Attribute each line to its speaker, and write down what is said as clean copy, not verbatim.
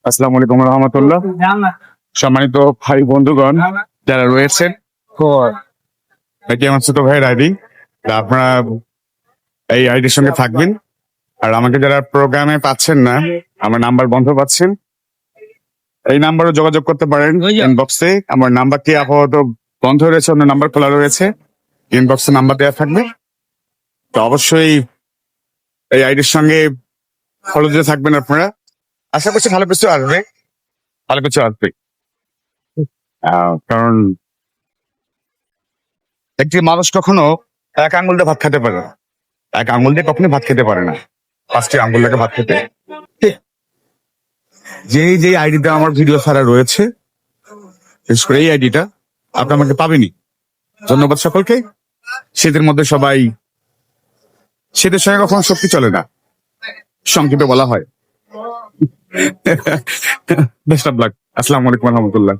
Speaker 1: আসসালামু আলাইকুম রহমতুল্লাহ। সম্মানিত ভাই বন্ধুগণ যারা রয়েছেন, এটি আমার ছোট ভাইয়ের আইডি। আপনারা এই আইডির সঙ্গে থাকবেন। আর আমাকে যারা প্রোগ্রামে পাচ্ছেন না, আমার নাম্বার বন্ধ পাচ্ছেন, এই নাম্বারও যোগাযোগ করতে পারেন ইনবক্সে। আমার নাম্বারটি আপাতত বন্ধ রয়েছে, অন্য নাম্বার খোলা রয়েছে। ইনবক্সে নাম্বার দেওয়া থাকবে, তো অবশ্যই এই আইডির সঙ্গে ফলো দিতে থাকবেন আপনারা। আশা করছি ভালো কিছু আসবে, ভালো কিছু আসবে। কারণ একটি মানুষ কখনো এক আঙ্গুল দিয়ে ভাত খেতে পারে না, এক আঙ্গুল দিয়ে কখনো ভাত খেতে পারে না, 5টি আঙ্গুল লাগে ভাত খেতে। যে আইডিতে আমার ভিডিও ছাড়া রয়েছে, বিশেষ করে এই আইডিটা আপনি আমাকে পাবেনই। ধন্যবাদ সকলকে। শীতের মধ্যে সবাই, শীতের সঙ্গে কখনো শক্তি চলে না, সংক্ষেপে বলা হয়। Best of luck. আসসালামু আলাইকুম রহমতুল্লাহ।